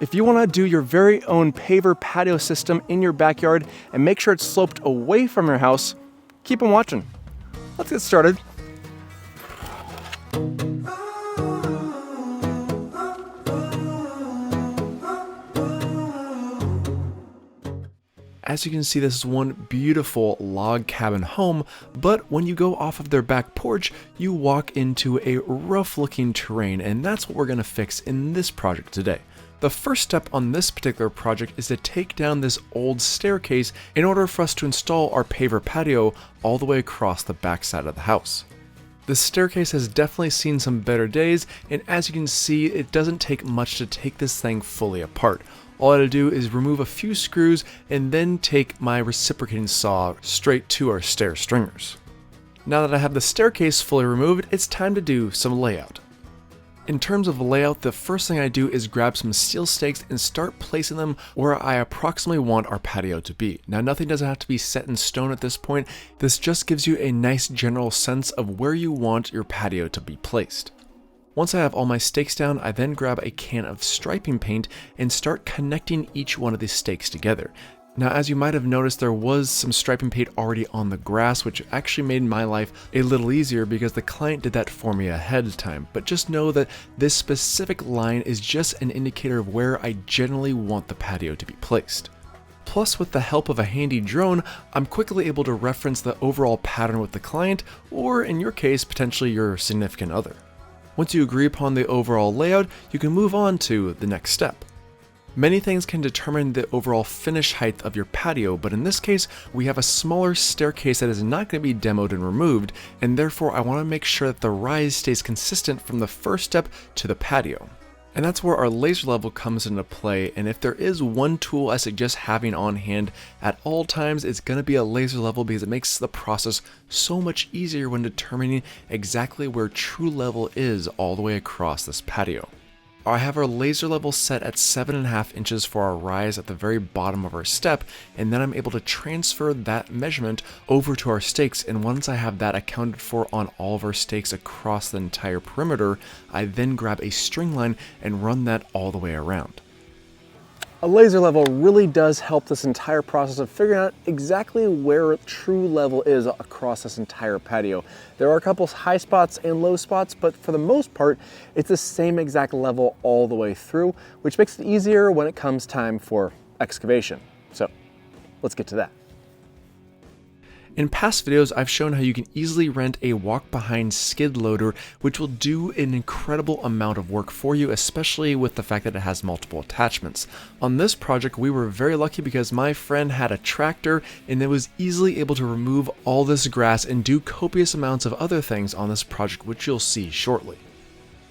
If you want to do your very own paver patio system in your backyard and make sure it's sloped away from your house, keep on watching. Let's get started. As you can see, this is one beautiful log cabin home, but when you go off of their back porch, you walk into a rough looking terrain, and that's what we're going to fix in this project today. The first step on this particular project is to take down this old staircase in order for us to install our paver patio all the way across the back side of the house. The staircase has definitely seen some better days, and as you can see, it doesn't take much to take this thing fully apart. All I had to do is remove a few screws and then take my reciprocating saw straight to our stair stringers. Now that I have the staircase fully removed, it's time to do some layout. In terms of layout, the first thing I do is grab some steel stakes and start placing them where I approximately want our patio to be. Now, nothing doesn't have to be set in stone at this point. This just gives you a nice general sense of where you want your patio to be placed. Once I have all my stakes down, I then grab a can of striping paint and start connecting each one of these stakes together. Now, as you might have noticed, there was some striping paint already on the grass, which actually made my life a little easier because the client did that for me ahead of time. But just know that this specific line is just an indicator of where I generally want the patio to be placed. Plus, with the help of a handy drone, I'm quickly able to reference the overall pattern with the client, or in your case, potentially your significant other. Once you agree upon the overall layout, you can move on to the next step. Many things can determine the overall finish height of your patio, but in this case, we have a smaller staircase that is not going to be demoed and removed, and therefore I want to make sure that the rise stays consistent from the first step to the patio. And that's where our laser level comes into play, and if there is one tool I suggest having on hand at all times, it's going to be a laser level because it makes the process so much easier when determining exactly where true level is all the way across this patio. I have our laser level set at 7.5 inches for our rise at the very bottom of our step, and then I'm able to transfer that measurement over to our stakes, and once I have that accounted for on all of our stakes across the entire perimeter, I then grab a string line and run that all the way around. A laser level really does help this entire process of figuring out exactly where true level is across this entire patio. There are a couple high spots and low spots, but for the most part, it's the same exact level all the way through, which makes it easier when it comes time for excavation. So let's get to that. In past videos, I've shown how you can easily rent a walk-behind skid loader, which will do an incredible amount of work for you, especially with the fact that it has multiple attachments. On this project, we were very lucky because my friend had a tractor and it was easily able to remove all this grass and do copious amounts of other things on this project, which you'll see shortly.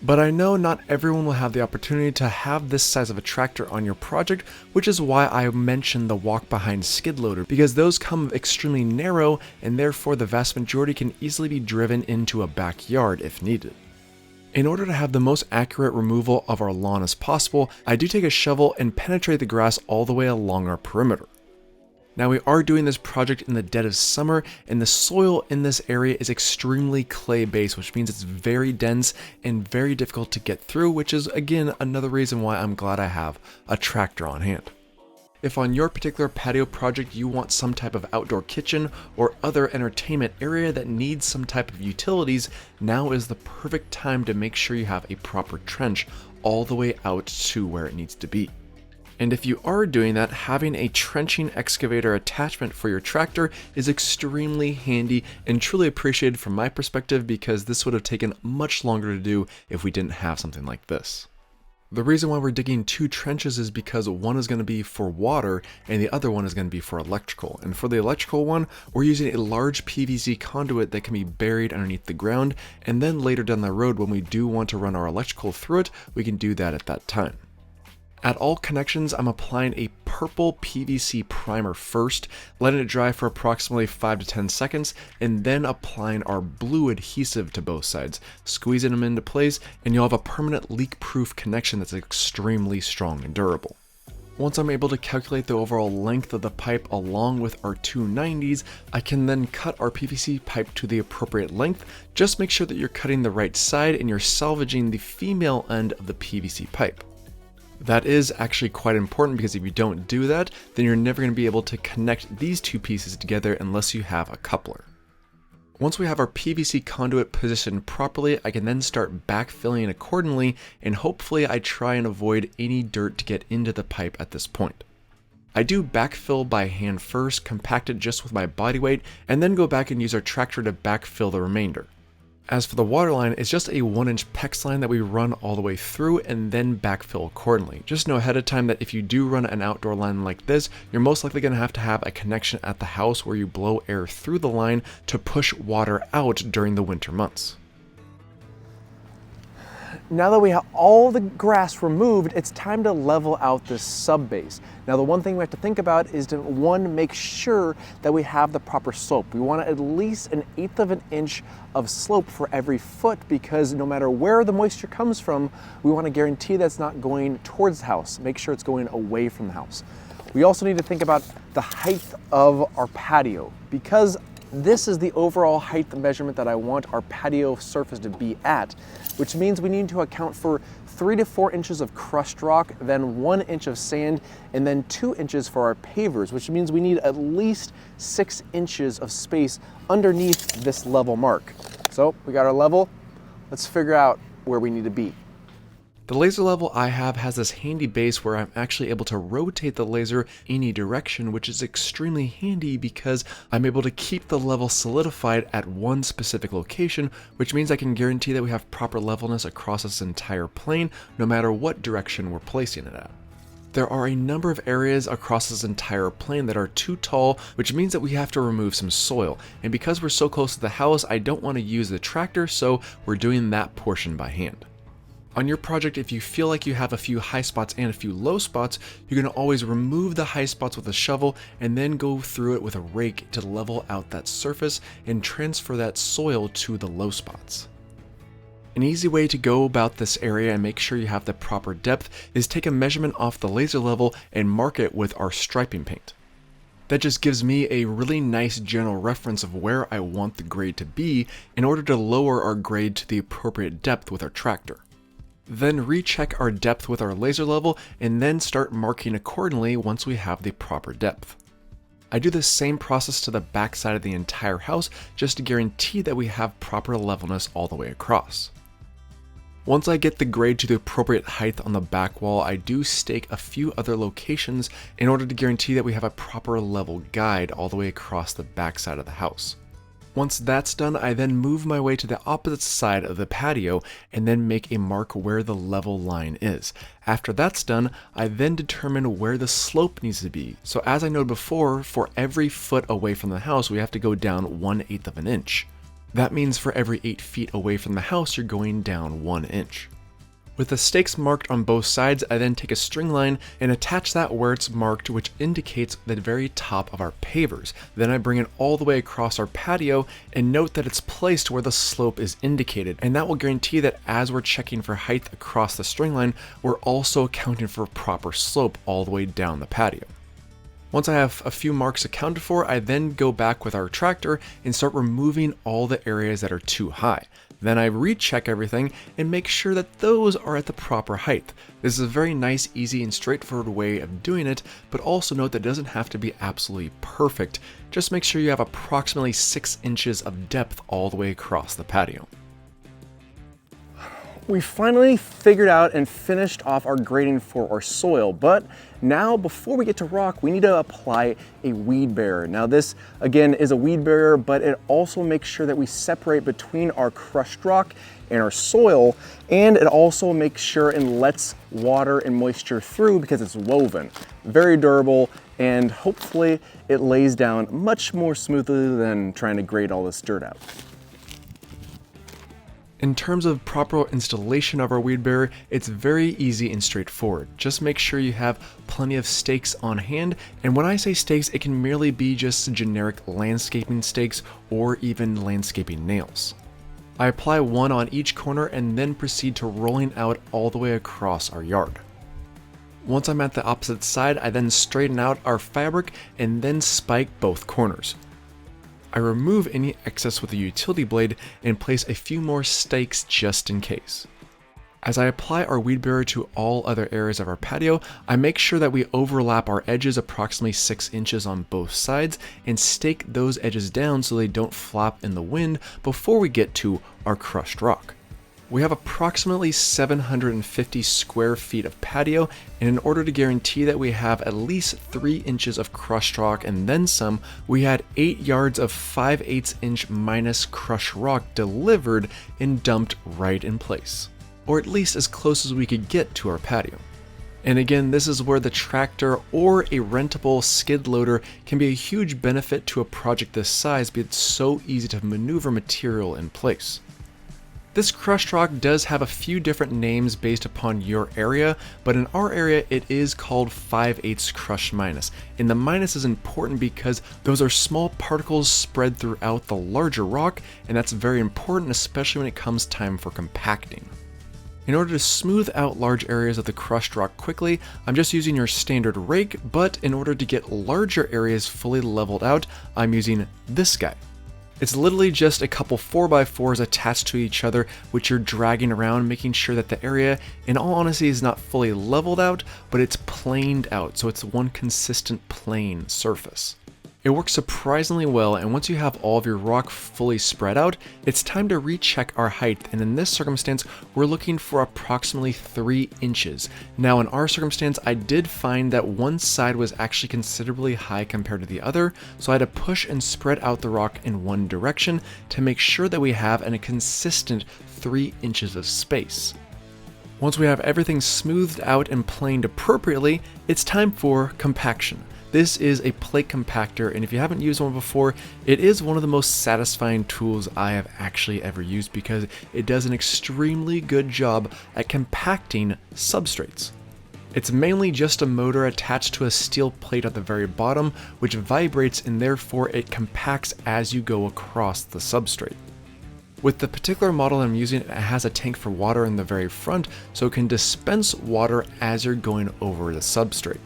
But I know not everyone will have the opportunity to have this size of a tractor on your project, which is why I mentioned the walk-behind skid loader, because those come extremely narrow and therefore the vast majority can easily be driven into a backyard if needed. In order to have the most accurate removal of our lawn as possible, I do take a shovel and penetrate the grass all the way along our perimeter. Now, we are doing this project in the dead of summer, and the soil in this area is extremely clay-based, which means it's very dense and very difficult to get through, which is, again, another reason why I'm glad I have a tractor on hand. If on your particular patio project you want some type of outdoor kitchen or other entertainment area that needs some type of utilities, now is the perfect time to make sure you have a proper trench all the way out to where it needs to be. And if you are doing that, having a trenching excavator attachment for your tractor is extremely handy and truly appreciated from my perspective, because this would have taken much longer to do if we didn't have something like this. The reason why we're digging two trenches is because one is going to be for water and the other one is going to be for electrical. And for the electrical one, we're using a large PVC conduit that can be buried underneath the ground, and then later down the road when we do want to run our electrical through it, we can do that at that time. At all connections, I'm applying a purple PVC primer first, letting it dry for approximately 5 to 10 seconds, and then applying our blue adhesive to both sides, squeezing them into place, and you'll have a permanent leak-proof connection that's extremely strong and durable. Once I'm able to calculate the overall length of the pipe along with our 290s, I can then cut our PVC pipe to the appropriate length. Just make sure that you're cutting the right side and you're salvaging the female end of the PVC pipe. That is actually quite important because if you don't do that, then you're never going to be able to connect these two pieces together unless you have a coupler. Once we have our PVC conduit positioned properly, I can then start backfilling accordingly, and hopefully I try and avoid any dirt to get into the pipe at this point. I do backfill by hand first, compact it just with my body weight, and then go back and use our tractor to backfill the remainder. As for the water line, it's just a 1-inch PEX line that we run all the way through and then backfill accordingly. Just know ahead of time that if you do run an outdoor line like this, you're most likely going to have a connection at the house where you blow air through the line to push water out during the winter months. Now that we have all the grass removed, it's time to level out this sub-base. Now the one thing we have to think about is to, one, make sure that we have the proper slope. We want at least 1/8 of an inch of slope for every foot, because no matter where the moisture comes from, we want to guarantee that it's not going towards the house. Make sure it's going away from the house. We also need to think about the height of our patio, because this is the overall height measurement that I want our patio surface to be at, which means we need to account for 3 to 4 inches of crushed rock, then 1 inch of sand, and then 2 inches for our pavers, which means we need at least 6 inches of space underneath this level mark. So we got our level, let's figure out where we need to be. The laser level I have has this handy base where I'm actually able to rotate the laser any direction, which is extremely handy because I'm able to keep the level solidified at one specific location, which means I can guarantee that we have proper levelness across this entire plane, no matter what direction we're placing it at. There are a number of areas across this entire plane that are too tall, which means that we have to remove some soil. And because we're so close to the house, I don't want to use the tractor, so we're doing that portion by hand. On your project, if you feel like you have a few high spots and a few low spots, you're going to always remove the high spots with a shovel and then go through it with a rake to level out that surface and transfer that soil to the low spots. An easy way to go about this area and make sure you have the proper depth is take a measurement off the laser level and mark it with our striping paint. That just gives me a really nice general reference of where I want the grade to be in order to lower our grade to the appropriate depth with our tractor. Then recheck our depth with our laser level and then start marking accordingly once we have the proper depth. I do the same process to the back side of the entire house just to guarantee that we have proper levelness all the way across. Once I get the grade to the appropriate height on the back wall, I do stake a few other locations in order to guarantee that we have a proper level guide all the way across the back side of the house. Once that's done, I then move my way to the opposite side of the patio and then make a mark where the level line is. After that's done, I then determine where the slope needs to be. So as I noted before, for every foot away from the house, we have to go down 1/8 of an inch. That means for every 8 feet away from the house, you're going down 1 inch. With the stakes marked on both sides, I then take a string line and attach that where it's marked, which indicates the very top of our pavers. Then I bring it all the way across our patio and note that it's placed where the slope is indicated. And that will guarantee that as we're checking for height across the string line, we're also accounting for proper slope all the way down the patio. Once I have a few marks accounted for, I then go back with our tractor and start removing all the areas that are too high. Then I recheck everything and make sure that those are at the proper height. This is a very nice, easy, and straightforward way of doing it, but also note that it doesn't have to be absolutely perfect. Just make sure you have approximately 6 inches of depth all the way across the patio. We finally figured out and finished off our grading for our soil, but now before we get to rock, we need to apply a weed barrier. Now this, again, is a weed barrier, but it also makes sure that we separate between our crushed rock and our soil, and it also makes sure and lets water and moisture through because it's woven. Very durable, and hopefully it lays down much more smoothly than trying to grade all this dirt out. In terms of proper installation of our weed barrier, it's very easy and straightforward. Just make sure you have plenty of stakes on hand, and when I say stakes, it can merely be just generic landscaping stakes or even landscaping nails. I apply one on each corner and then proceed to rolling out all the way across our yard. Once I'm at the opposite side, I then straighten out our fabric and then spike both corners. I remove any excess with a utility blade and place a few more stakes just in case. As I apply our weed barrier to all other areas of our patio, I make sure that we overlap our edges approximately 6 inches on both sides and stake those edges down so they don't flap in the wind before we get to our crushed rock. We have approximately 750 square feet of patio, and in order to guarantee that we have at least 3 inches of crushed rock and then some, we had 8 yards of 5/8 inch minus crushed rock delivered and dumped right in place, or at least as close as we could get to our patio. And again, this is where the tractor or a rentable skid loader can be a huge benefit to a project this size because it's so easy to maneuver material in place. This crushed rock does have a few different names based upon your area, but in our area it is called 5/8 crushed minus. And the minus is important because those are small particles spread throughout the larger rock, and that's very important, especially when it comes time for compacting. In order to smooth out large areas of the crushed rock quickly, I'm just using your standard rake, but in order to get larger areas fully leveled out, I'm using this guy. It's literally just a couple 4x4s attached to each other, which you're dragging around, making sure that the area, in all honesty, is not fully leveled out, but it's planed out, so it's one consistent plane surface. It works surprisingly well, and once you have all of your rock fully spread out, it's time to recheck our height, and in this circumstance, we're looking for approximately 3 inches. Now in our circumstance, I did find that one side was actually considerably high compared to the other, so I had to push and spread out the rock in one direction to make sure that we have a consistent 3 inches of space. Once we have everything smoothed out and planed appropriately, it's time for compaction. This is a plate compactor, and if you haven't used one before, it is one of the most satisfying tools I have actually ever used because it does an extremely good job at compacting substrates. It's mainly just a motor attached to a steel plate at the very bottom, which vibrates and therefore it compacts as you go across the substrate. With the particular model I'm using, it has a tank for water in the very front, so it can dispense water as you're going over the substrate.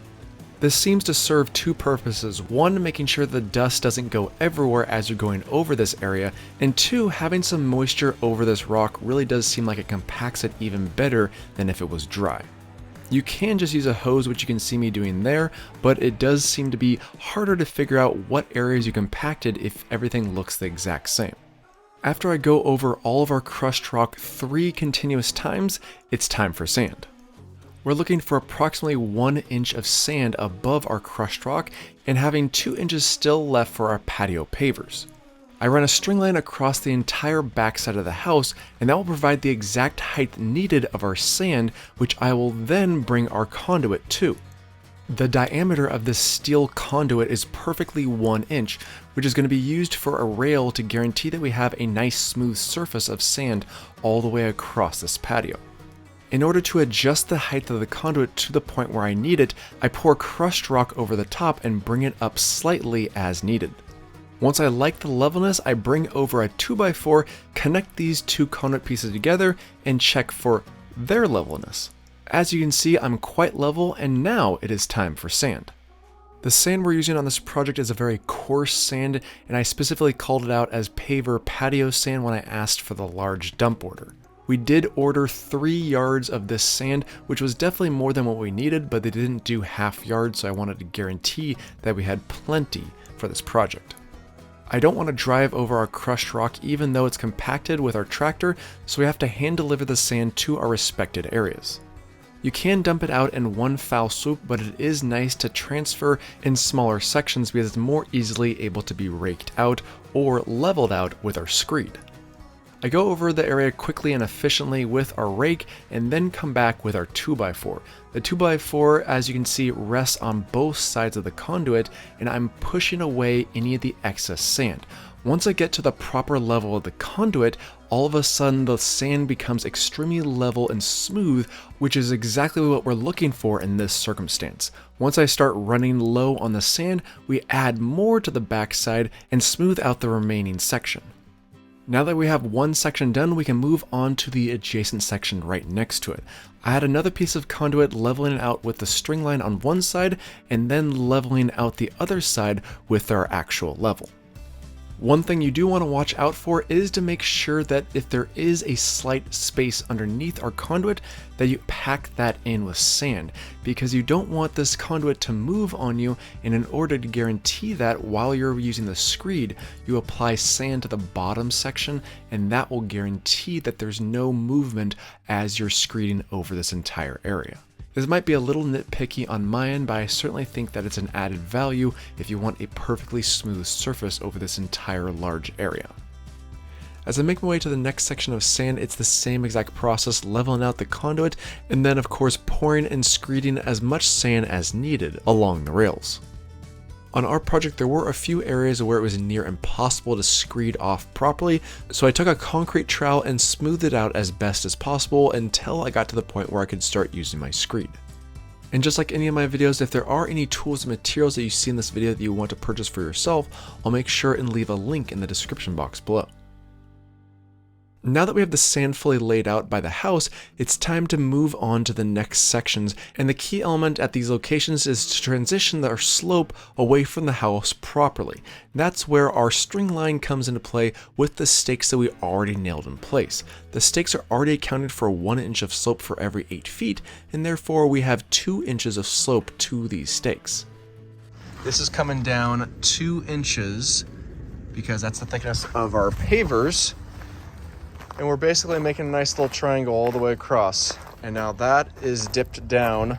This seems to serve two purposes: one, making sure the dust doesn't go everywhere as you're going over this area, and two, having some moisture over this rock really does seem like it compacts it even better than if it was dry. You can just use a hose, which you can see me doing there, but it does seem to be harder to figure out what areas you compacted if everything looks the exact same. After I go over all of our crushed rock 3 continuous times, it's time for sand. We're looking for approximately 1 inch of sand above our crushed rock and having 2 inches still left for our patio pavers. I run a string line across the entire backside of the house, and that will provide the exact height needed of our sand, which I will then bring our conduit to. The diameter of this steel conduit is perfectly 1 inch, which is going to be used for a rail to guarantee that we have a nice smooth surface of sand all the way across this patio. In order to adjust the height of the conduit to the point where I need it, I pour crushed rock over the top and bring it up slightly as needed. Once I like the levelness, I bring over a 2x4, connect these two conduit pieces together, and check for their levelness. As you can see, I'm quite level, and now it is time for sand. The sand we're using on this project is a very coarse sand, and I specifically called it out as Paver Patio Sand when I asked for the large dump order. We did order 3 yards of this sand, which was definitely more than what we needed, but they didn't do half yards, so I wanted to guarantee that we had plenty for this project. I don't want to drive over our crushed rock even though it's compacted with our tractor, so we have to hand deliver the sand to our respected areas. You can dump it out in one foul swoop, but it is nice to transfer in smaller sections because it's more easily able to be raked out or leveled out with our screed. I go over the area quickly and efficiently with our rake and then come back with our 2x4. The 2x4, as you can see, rests on both sides of the conduit, and I'm pushing away any of the excess sand. Once I get to the proper level of the conduit, all of a sudden the sand becomes extremely level and smooth, which is exactly what we're looking for in this circumstance. Once I start running low on the sand, we add more to the backside and smooth out the remaining section. Now that we have one section done, we can move on to the adjacent section right next to it. I had another piece of conduit leveling it out with the string line on one side and then leveling out the other side with our actual level. One thing you do want to watch out for is to make sure that if there is a slight space underneath our conduit, that you pack that in with sand, because you don't want this conduit to move on you, and in order to guarantee that while you're using the screed, you apply sand to the bottom section, and that will guarantee that there's no movement as you're screeding over this entire area. This might be a little nitpicky on my end, but I certainly think that it's an added value if you want a perfectly smooth surface over this entire large area. As I make my way to the next section of sand, it's the same exact process, leveling out the conduit, and then of course pouring and screeding as much sand as needed along the rails. On our project, there were a few areas where it was near impossible to screed off properly, so I took a concrete trowel and smoothed it out as best as possible until I got to the point where I could start using my screed. And just like any of my videos, if there are any tools and materials that you see in this video that you want to purchase for yourself, I'll make sure and leave a link in the description box below. Now that we have the sand fully laid out by the house, it's time to move on to the next sections, and the key element at these locations is to transition our slope away from the house properly. That's where our string line comes into play with the stakes that we already nailed in place. The stakes are already accounted for 1 inch of slope for every 8 feet, and therefore we have 2 inches of slope to these stakes. This is coming down 2 inches because that's the thickness of our pavers. And we're basically making a nice little triangle all the way across. And now that is dipped down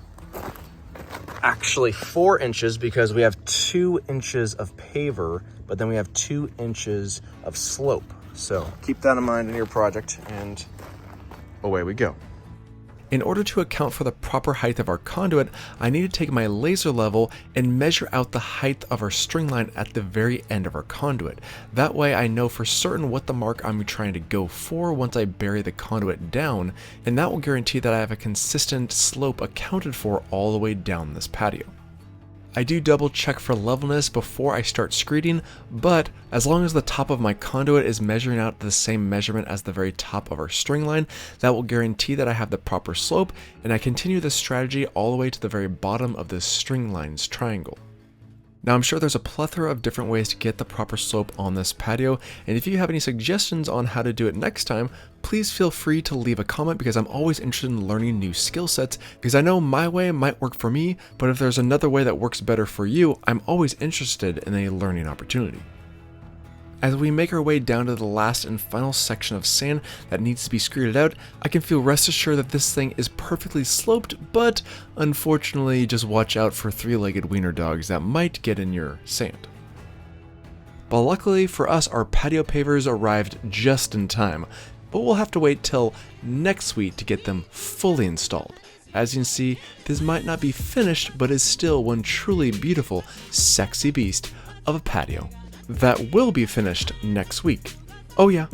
actually 4 inches because we have 2 inches of paver, but then we have 2 inches of slope. So keep that in mind in your project, and away we go. In order to account for the proper height of our conduit, I need to take my laser level and measure out the height of our string line at the very end of our conduit. That way I know for certain what the mark I'm trying to go for once I bury the conduit down, and that will guarantee that I have a consistent slope accounted for all the way down this patio. I do double check for levelness before I start screeding, but as long as the top of my conduit is measuring out the same measurement as the very top of our string line, that will guarantee that I have the proper slope, and I continue this strategy all the way to the very bottom of this string line's triangle. Now I'm sure there's a plethora of different ways to get the proper slope on this patio, and if you have any suggestions on how to do it next time, please feel free to leave a comment, because I'm always interested in learning new skill sets, because I know my way might work for me, but if there's another way that works better for you, I'm always interested in a learning opportunity. As we make our way down to the last and final section of sand that needs to be screeded out, I can feel rest assured that this thing is perfectly sloped, but unfortunately just watch out for 3-legged wiener dogs that might get in your sand. But luckily for us, our patio pavers arrived just in time, but we'll have to wait till next week to get them fully installed. As you can see, this might not be finished, but is still one truly beautiful, sexy beast of a patio that will be finished next week. Oh yeah,